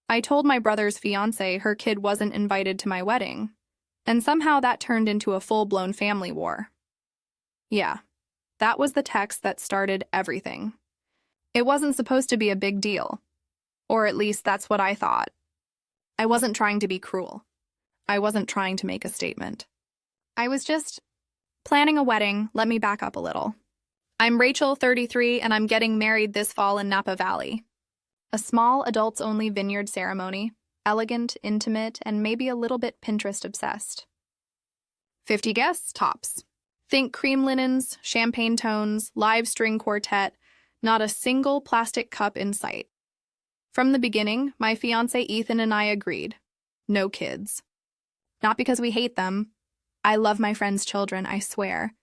I told my brother's fiancé her kid wasn't invited to my wedding, and somehow that turned into a full-blown family war. Yeah, that was the text that started everything. It wasn't supposed to be a big deal, or at least that's what I thought. I wasn't trying to be cruel. I wasn't trying to make a statement. I was just planning a wedding. Let me back up a little. I'm Rachel, 33, and I'm getting married this fall in Napa Valley. A small, adults-only vineyard ceremony, elegant, intimate, and maybe a little bit Pinterest-obsessed. 50 guests, tops. Think cream linens, champagne tones, live string quartet, not a single plastic cup in sight. From the beginning, my fiancé Ethan and I agreed. No kids. Not because we hate them. I love my friends' children, I swear.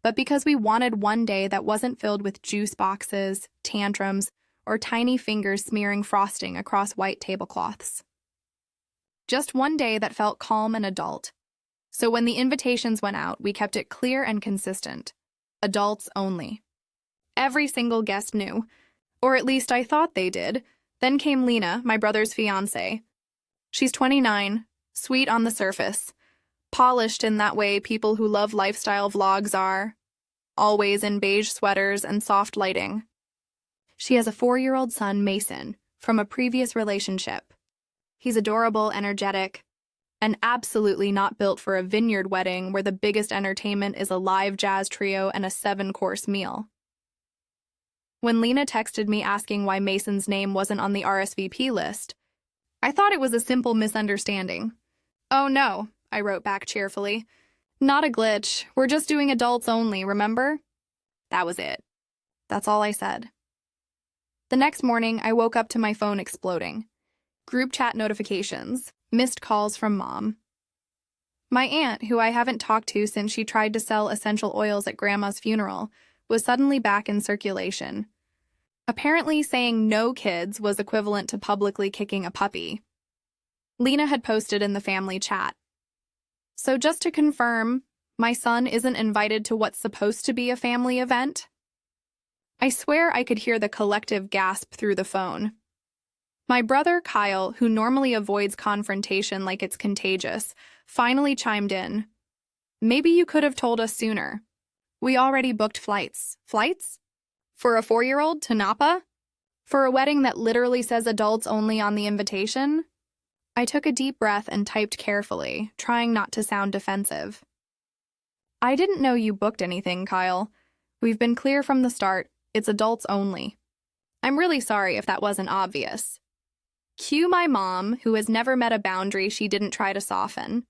But because we wanted one day that wasn't filled with juice boxes, tantrums, or tiny fingers smearing frosting across white tablecloths. Just one day that felt calm and adult. So when the invitations went out, we kept it clear and consistent. Adults only. Every single guest knew, or at least I thought they did. Then came Lena, my brother's fiancée. She's 29, sweet on the surface, polished in that way people who love lifestyle vlogs are, always in beige sweaters and soft lighting. She has a 4-year-old son, Mason, from a previous relationship. He's adorable, energetic, and absolutely not built for a vineyard wedding where the biggest entertainment is a live jazz trio and a 7-course meal. When Lena texted me asking why Mason's name wasn't on the RSVP list, I thought it was a simple misunderstanding. "Oh no," I wrote back cheerfully. "Not a glitch. We're just doing adults only, remember?" That was it. That's all I said. The next morning, I woke up to my phone exploding. Group chat notifications, missed calls from Mom. My aunt, who I haven't talked to since she tried to sell essential oils at Grandma's funeral, was suddenly back in circulation. Apparently, saying no kids was equivalent to publicly kicking a puppy. Lena had posted in the family chat. "So just to confirm, my son isn't invited to what's supposed to be a family event?" I swear I could hear the collective gasp through the phone. My brother, Kyle, who normally avoids confrontation like it's contagious, finally chimed in. "Maybe you could have told us sooner. We already booked flights." Flights? For a 4-year-old to Napa? For a wedding that literally says adults only on the invitation? I took a deep breath and typed carefully, trying not to sound defensive. "I didn't know you booked anything, Kyle. We've been clear from the start. It's adults only. I'm really sorry if that wasn't obvious." Cue my mom, who has never met a boundary she didn't try to soften.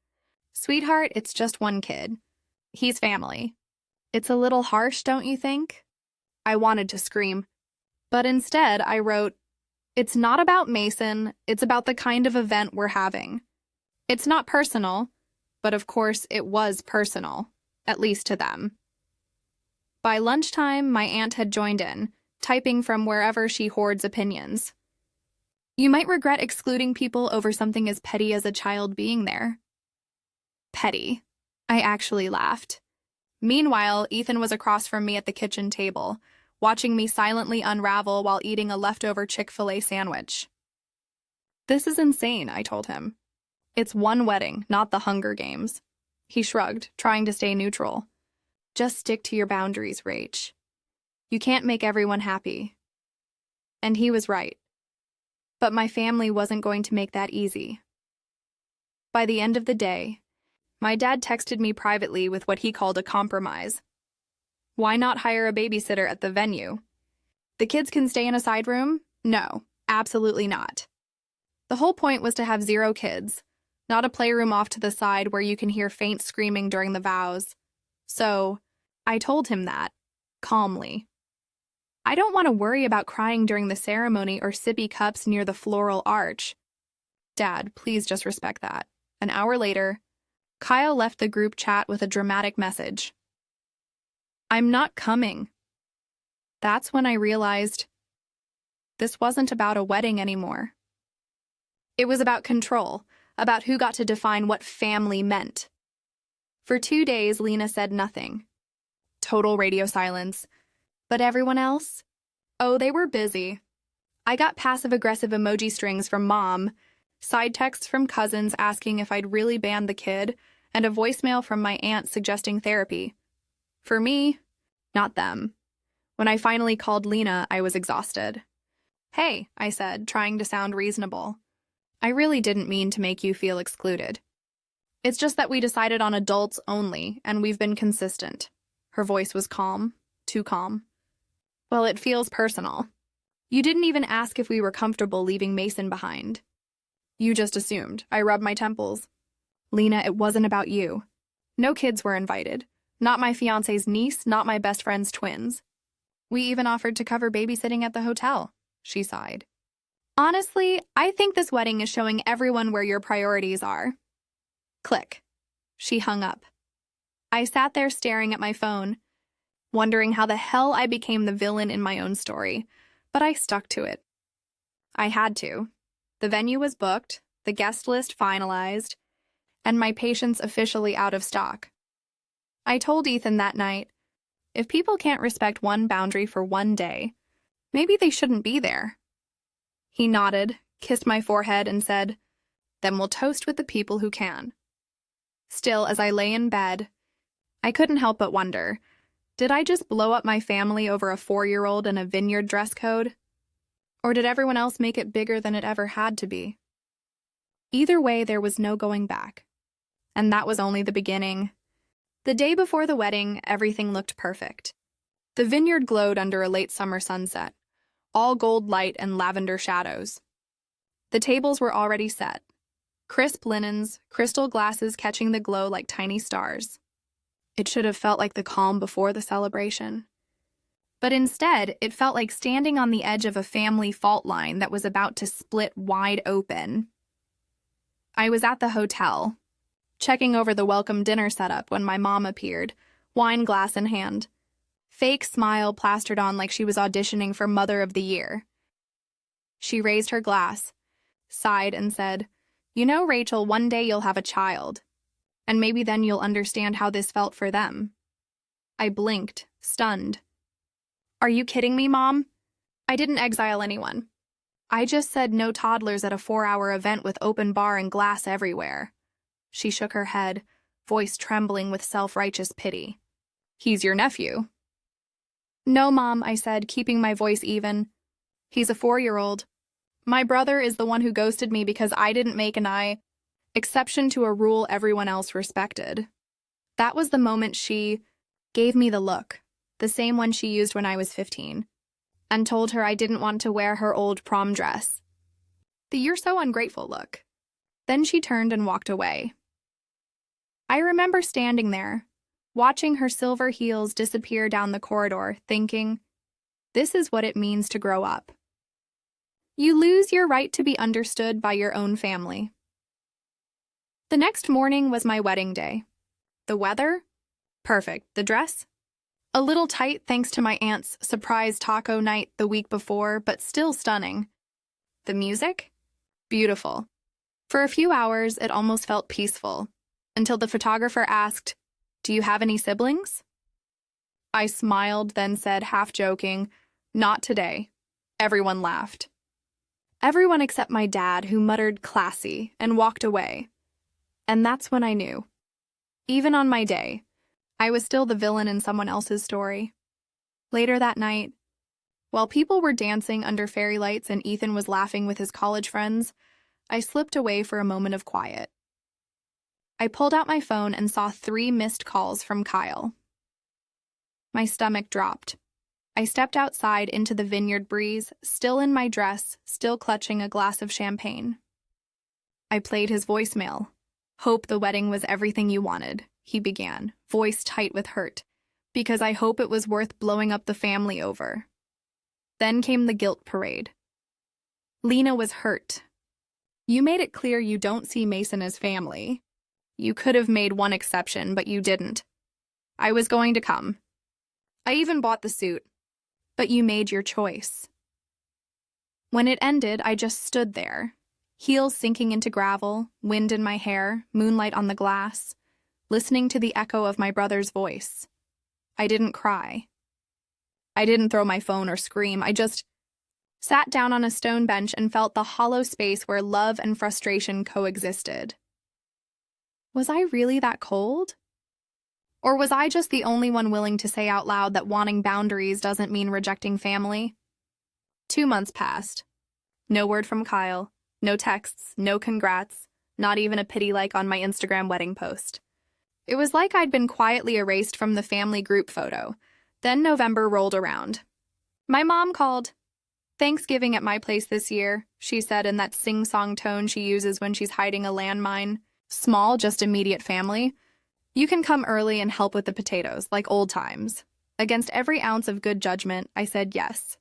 "Sweetheart, it's just one kid. He's family." It's a little harsh, don't you think? I wanted to scream. But instead, I wrote, "It's not about Mason, it's about the kind of event we're having. It's not personal, but of course it was personal, at least to them." By lunchtime, my aunt had joined in, typing from wherever she hoards opinions. "You might regret excluding people over something as petty as a child being there." Petty. I actually laughed. Meanwhile, Ethan was across from me at the kitchen table, watching me silently unravel while eating a leftover Chick-fil-A sandwich. "This is insane," I told him. "It's one wedding, not the Hunger Games." He shrugged, trying to stay neutral. "Just stick to your boundaries, Rach. You can't make everyone happy." And he was right. But my family wasn't going to make that easy. By the end of the day, my dad texted me privately with what he called a compromise. Why not hire a babysitter at the venue? The kids can stay in a side room? No, absolutely not. The whole point was to have 0 kids, not a playroom off to the side where you can hear faint screaming during the vows. So, I told him that, calmly. I don't want to worry about crying during the ceremony or sippy cups near the floral arch. Dad, please just respect that. An hour later, Kyle left the group chat with a dramatic message. "I'm not coming." That's when I realized this wasn't about a wedding anymore. It was about control, about who got to define what family meant. For 2 days, Lena said nothing. Total radio silence. But everyone else? Oh, they were busy. I got passive-aggressive emoji strings from Mom, side texts from cousins asking if I'd really banned the kid, and a voicemail from my aunt suggesting therapy. For me, not them. When I finally called Lena, I was exhausted. "Hey," I said, trying to sound reasonable. "I really didn't mean to make you feel excluded. It's just that we decided on adults only, and we've been consistent." Her voice was calm, too calm. "Well, it feels personal. You didn't even ask if we were comfortable leaving Mason behind. You just assumed." I rubbed my temples. "Lena, it wasn't about you. No kids were invited. Not my fiancé's niece, not my best friend's twins. We even offered to cover babysitting at the hotel," she sighed. "Honestly, I think this wedding is showing everyone where your priorities are." Click. She hung up. I sat there staring at my phone, wondering how the hell I became the villain in my own story, but I stuck to it. I had to. The venue was booked, the guest list finalized, and my patience officially out of stock. I told Ethan that night, if people can't respect one boundary for one day, maybe they shouldn't be there. He nodded, kissed my forehead, and said, "Then we'll toast with the people who can." Still, as I lay in bed, I couldn't help but wonder, did I just blow up my family over a 4-year-old and a vineyard dress code? Or did everyone else make it bigger than it ever had to be? Either way, there was no going back. And that was only the beginning. The day before the wedding, everything looked perfect. The vineyard glowed under a late summer sunset, all gold light and lavender shadows. The tables were already set. Crisp linens, crystal glasses catching the glow like tiny stars. It should have felt like the calm before the celebration. But instead, it felt like standing on the edge of a family fault line that was about to split wide open. I was at the hotel, checking over the welcome dinner setup when my mom appeared, wine glass in hand. Fake smile plastered on like she was auditioning for Mother of the Year. She raised her glass, sighed, and said, "You know, Rachel, one day you'll have a child. And maybe then you'll understand how this felt for them." I blinked, stunned. "Are you kidding me, Mom? I didn't exile anyone. I just said no toddlers at a 4-hour event with open bar and glass everywhere." She shook her head, voice trembling with self-righteous pity. "He's your nephew." "No, Mom," I said, keeping my voice even. "He's a 4-year-old. My brother is the one who ghosted me because I didn't make an exception to a rule everyone else respected." That was the moment she gave me the look, the same one she used when I was 15, and told her I didn't want to wear her old prom dress. The "you're so ungrateful" look. Then she turned and walked away. I remember standing there, watching her silver heels disappear down the corridor, thinking, this is what it means to grow up. You lose your right to be understood by your own family. The next morning was my wedding day. The weather? Perfect. The dress? A little tight thanks to my aunt's surprise taco night the week before, but still stunning. The music? Beautiful. For a few hours, it almost felt peaceful, until the photographer asked, "Do you have any siblings?" I smiled, then said, half joking, "Not today." Everyone laughed. Everyone except my dad, who muttered "classy" and walked away. And that's when I knew. Even on my day, I was still the villain in someone else's story. Later that night, while people were dancing under fairy lights and Ethan was laughing with his college friends, I slipped away for a moment of quiet. I pulled out my phone and saw 3 missed calls from Kyle. My stomach dropped. I stepped outside into the vineyard breeze, still in my dress, still clutching a glass of champagne. I played his voicemail. "Hope the wedding was everything you wanted," he began, voice tight with hurt, "because I hope it was worth blowing up the family over." Then came the guilt parade. "Lena was hurt. You made it clear you don't see Mason as family. You could have made one exception, but you didn't. I was going to come. I even bought the suit. But you made your choice." When it ended, I just stood there, heels sinking into gravel, wind in my hair, moonlight on the glass, listening to the echo of my brother's voice. I didn't cry. I didn't throw my phone or scream. I just sat down on a stone bench and felt the hollow space where love and frustration coexisted. Was I really that cold? Or was I just the only one willing to say out loud that wanting boundaries doesn't mean rejecting family? 2 months passed. No word from Kyle, no texts, no congrats, not even a pity like on my Instagram wedding post. It was like I'd been quietly erased from the family group photo. Then November rolled around. My mom called. "Thanksgiving at my place this year," she said in that sing-song tone she uses when she's hiding a landmine. "Small, just immediate family. You can come early and help with the potatoes, like old times." Against every ounce of good judgment, I said yes.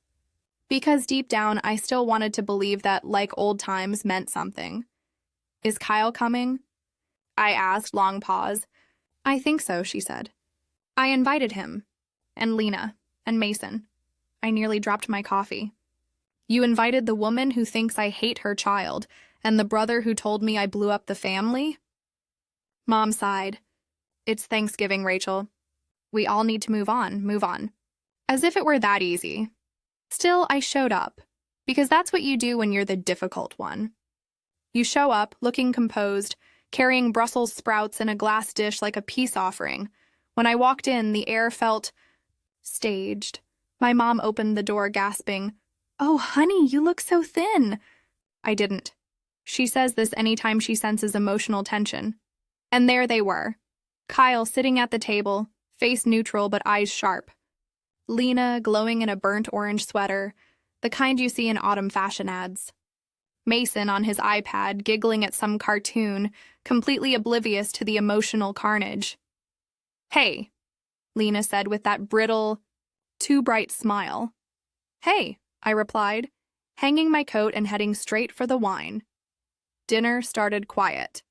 Because deep down, I still wanted to believe that like old times meant something. "Is Kyle coming?" I asked, long pause. "I think so," she said. "I invited him. And Lena. And Mason." I nearly dropped my coffee. "You invited the woman who thinks I hate her child, and the brother who told me I blew up the family?" Mom sighed. "It's Thanksgiving, Rachel. We all need to move on. As if it were that easy. Still, I showed up, because that's what you do when you're the difficult one. You show up, looking composed, carrying Brussels sprouts in a glass dish like a peace offering. When I walked in, the air felt staged. My mom opened the door, gasping, "Oh, honey, you look so thin." I didn't. She says this anytime she senses emotional tension. And there they were. Kyle sitting at the table, face neutral but eyes sharp. Lena glowing in a burnt orange sweater, the kind you see in autumn fashion ads. Mason on his iPad, giggling at some cartoon, completely oblivious to the emotional carnage. "Hey," Lena said with that brittle, too bright smile. "Hey," I replied, hanging my coat and heading straight for the wine. Dinner started quiet.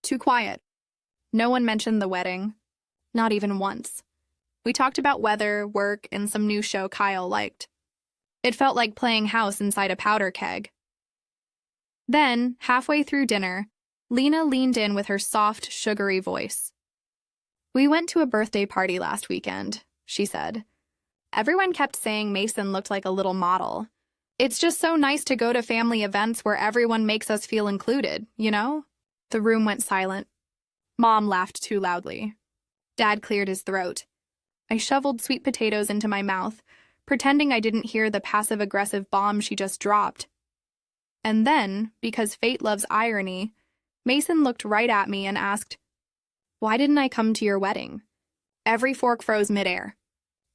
Too quiet. No one mentioned the wedding. Not even once. We talked about weather, work, and some new show Kyle liked. It felt like playing house inside a powder keg. Then, halfway through dinner, Lena leaned in with her soft, sugary voice. "We went to a birthday party last weekend," she said. "Everyone kept saying Mason looked like a little model. It's just so nice to go to family events where everyone makes us feel included, you know?" The room went silent. Mom laughed too loudly. Dad cleared his throat. I shoveled sweet potatoes into my mouth, pretending I didn't hear the passive-aggressive bomb she just dropped. And then, because fate loves irony, Mason looked right at me and asked, "Why didn't I come to your wedding?" Every fork froze midair.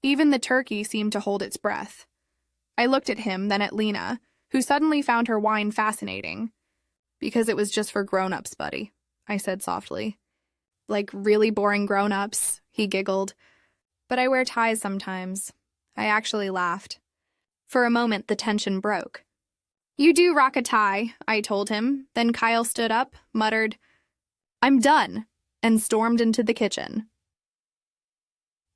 Even the turkey seemed to hold its breath. I looked at him, then at Lena, who suddenly found her wine fascinating. "Because it was just for grown-ups, buddy," I said softly. "Like really boring grown-ups," he giggled. "But I wear ties sometimes." I actually laughed. For a moment, the tension broke. "You do rock a tie," I told him. Then Kyle stood up, muttered, "I'm done," and stormed into the kitchen.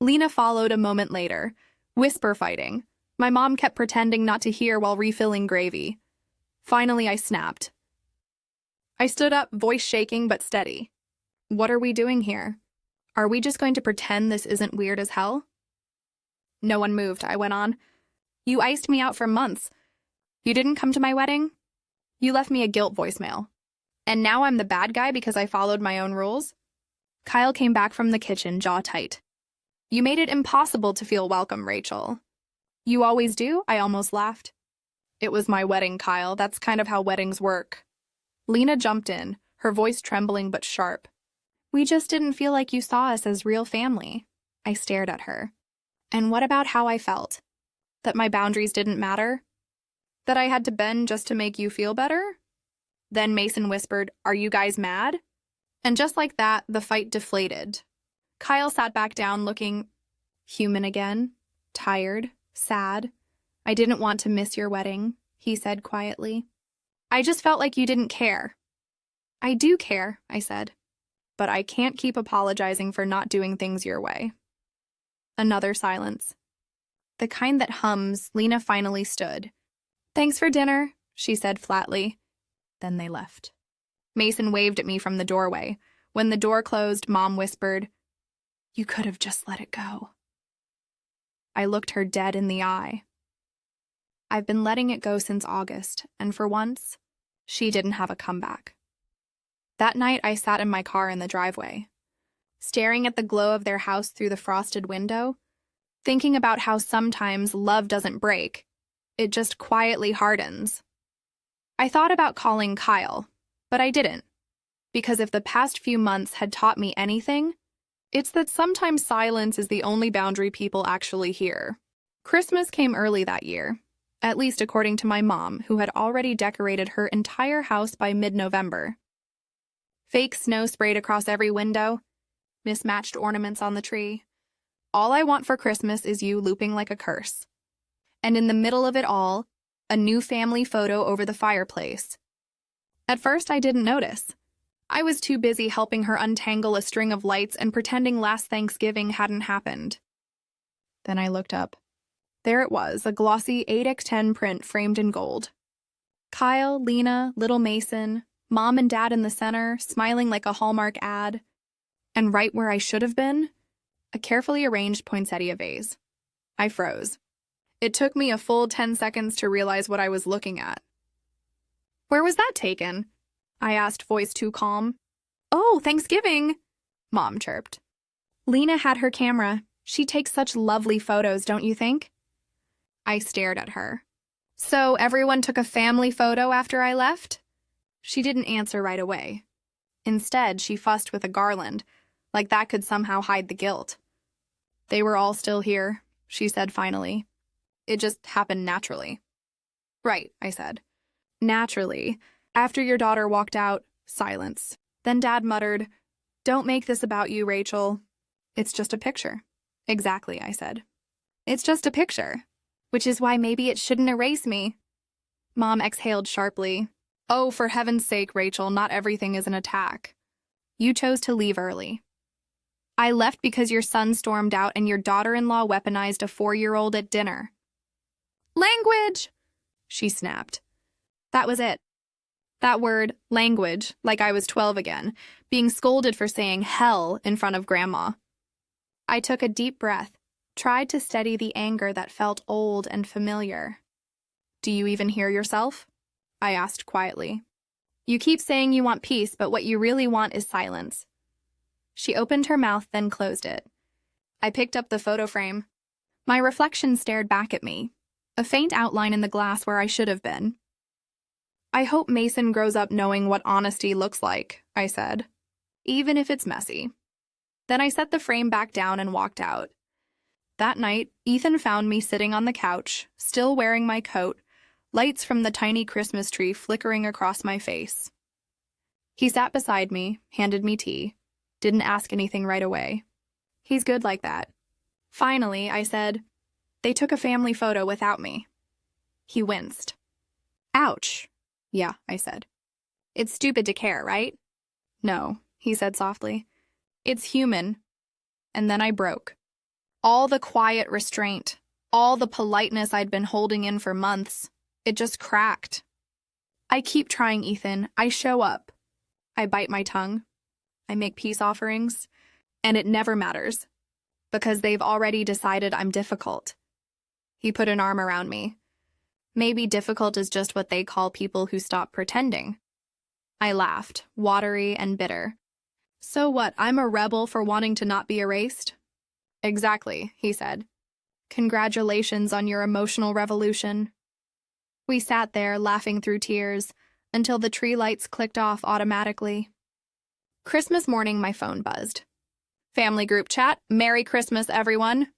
Lena followed a moment later, whisper fighting. My mom kept pretending not to hear while refilling gravy. Finally, I snapped. I stood up, voice shaking but steady. "What are we doing here? Are we just going to pretend this isn't weird as hell?" No one moved, I went on. "You iced me out for months. You didn't come to my wedding? You left me a guilt voicemail. And now I'm the bad guy because I followed my own rules?" Kyle came back from the kitchen, jaw tight. "You made it impossible to feel welcome, Rachel." "You always do?" I almost laughed. "It was my wedding, Kyle. That's kind of how weddings work." Lena jumped in, her voice trembling but sharp. "We just didn't feel like you saw us as real family." I stared at her. "And what about how I felt? That my boundaries didn't matter? That I had to bend just to make you feel better?" Then Mason whispered, "Are you guys mad?" And just like that, the fight deflated. Kyle sat back down looking human again, tired, sad. "I didn't want to miss your wedding," he said quietly. "I just felt like you didn't care." "I do care," I said. "But I can't keep apologizing for not doing things your way." Another silence. The kind that hums. Lena finally stood. "Thanks for dinner," she said flatly. Then they left. Mason waved at me from the doorway. When the door closed, Mom whispered, "You could have just let it go." I looked her dead in the eye. I've been letting it go since August, and for once, she didn't have a comeback. That night, I sat in my car in the driveway, staring at the glow of their house through the frosted window, thinking about how sometimes love doesn't break, it just quietly hardens. I thought about calling Kyle, but I didn't, because if the past few months had taught me anything, it's that sometimes silence is the only boundary people actually hear. Christmas came early that year, at least according to my mom, who had already decorated her entire house by mid-November. Fake snow sprayed across every window, mismatched ornaments on the tree. All I want for Christmas is you looping like a curse. And in the middle of it all, a new family photo over the fireplace. At first, I didn't notice. I was too busy helping her untangle a string of lights and pretending last Thanksgiving hadn't happened. Then I looked up. There it was, a glossy 8x10 print framed in gold. Kyle, Lena, little Mason, Mom and Dad in the center, smiling like a Hallmark ad. And right where I should have been, a carefully arranged poinsettia vase. I froze. It took me a full 10 seconds to realize what I was looking at. "Where was that taken?" I asked, voice too calm. "Oh, Thanksgiving," Mom chirped. "Lena had her camera. She takes such lovely photos, don't you think?" I stared at her. "So everyone took a family photo after I left?" She didn't answer right away. Instead, she fussed with a garland, like that could somehow hide the guilt. "They were all still here," she said finally. "It just happened naturally." "Right," I said. "Naturally. After your daughter walked out, silence. Then Dad muttered, 'Don't make this about you, Rachel. It's just a picture.'" "Exactly," I said. "It's just a picture. Which is why maybe it shouldn't erase me." Mom exhaled sharply. "Oh, for heaven's sake, Rachel, not everything is an attack. You chose to leave early. I left because your son stormed out and your daughter-in-law weaponized a 4-year-old at dinner." "Language!" she snapped. That was it. That word, language, like I was 12 again, being scolded for saying hell in front of Grandma. I took a deep breath, tried to steady the anger that felt old and familiar. "Do you even hear yourself?" I asked quietly. "You keep saying you want peace, but what you really want is silence." She opened her mouth, then closed it. I picked up the photo frame. My reflection stared back at me, a faint outline in the glass where I should have been. "I hope Mason grows up knowing what honesty looks like," I said, "even if it's messy." Then I set the frame back down and walked out. That night, Ethan found me sitting on the couch, still wearing my coat, lights from the tiny Christmas tree flickering across my face. He sat beside me, handed me tea, didn't ask anything right away. He's good like that. Finally, I said, "They took a family photo without me." He winced. "Ouch." "Yeah," I said. "It's stupid to care, right?" "No," he said softly. "It's human." And then I broke. All the quiet restraint, all the politeness I'd been holding in for months, it just cracked. "I keep trying, Ethan. I show up. I bite my tongue. I make peace offerings. And it never matters. Because they've already decided I'm difficult." He put an arm around me. "Maybe difficult is just what they call people who stop pretending." I laughed, watery and bitter. "So what, I'm a rebel for wanting to not be erased?" "Exactly," he said. "Congratulations on your emotional revolution." We sat there, laughing through tears, until the tree lights clicked off automatically. Christmas morning, my phone buzzed. Family group chat, "Merry Christmas, everyone."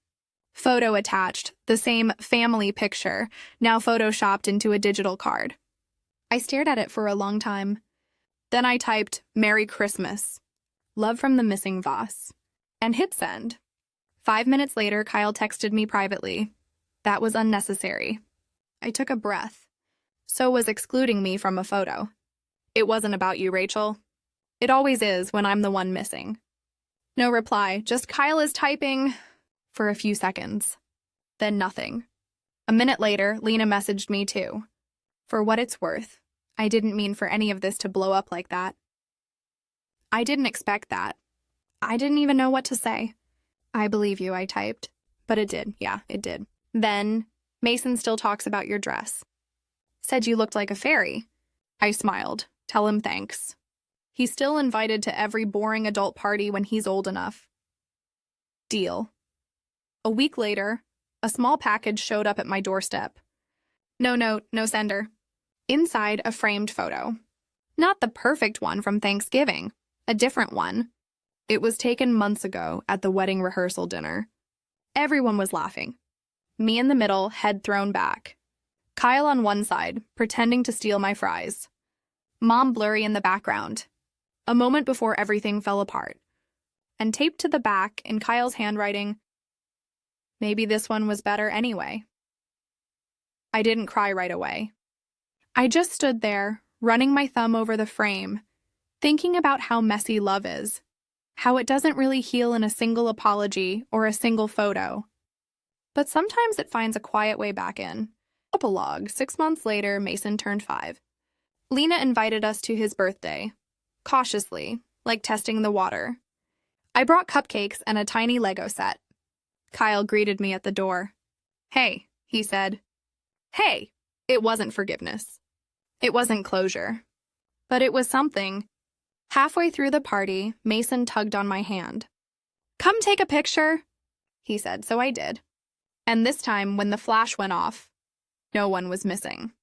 Photo attached, the same family picture, now photoshopped into a digital card. I stared at it for a long time. Then I typed, "Merry Christmas. Love from the missing Voss," and hit send. 5 minutes later, Kyle texted me privately. That was unnecessary. I took a breath. So was excluding me from a photo. "It wasn't about you, Rachel. It always is when I'm the one missing." No reply, just Kyle is typing for a few seconds. Then nothing. A minute later, Lena messaged me too. For what it's worth, I didn't mean for any of this to blow up like that. I didn't expect that. I didn't even know what to say. "I believe you," I typed. But it did, yeah, it did. Then, Mason still talks about your dress. Said you looked like a fairy. I smiled. Tell him thanks. He's still invited to every boring adult party when he's old enough. Deal. A week later, a small package showed up at my doorstep. No note, no sender. Inside, a framed photo. Not the perfect one from Thanksgiving, a different one. It was taken months ago at the wedding rehearsal dinner. Everyone was laughing. Me in the middle, head thrown back. Kyle on one side, pretending to steal my fries. Mom blurry in the background. A moment before everything fell apart. And taped to the back, in Kyle's handwriting, maybe this one was better anyway. I didn't cry right away. I just stood there, running my thumb over the frame, thinking about how messy love is, how it doesn't really heal in a single apology or a single photo. But sometimes it finds a quiet way back in. Epilogue, 6 months later, Mason turned 5. Lena invited us to his birthday, cautiously, like testing the water. I brought cupcakes and a tiny Lego set. Kyle greeted me at the door. Hey, he said. Hey, it wasn't forgiveness. It wasn't closure. But it was something. Halfway through the party, Mason tugged on my hand. Come take a picture, he said, so I did. And this time, when the flash went off, no one was missing.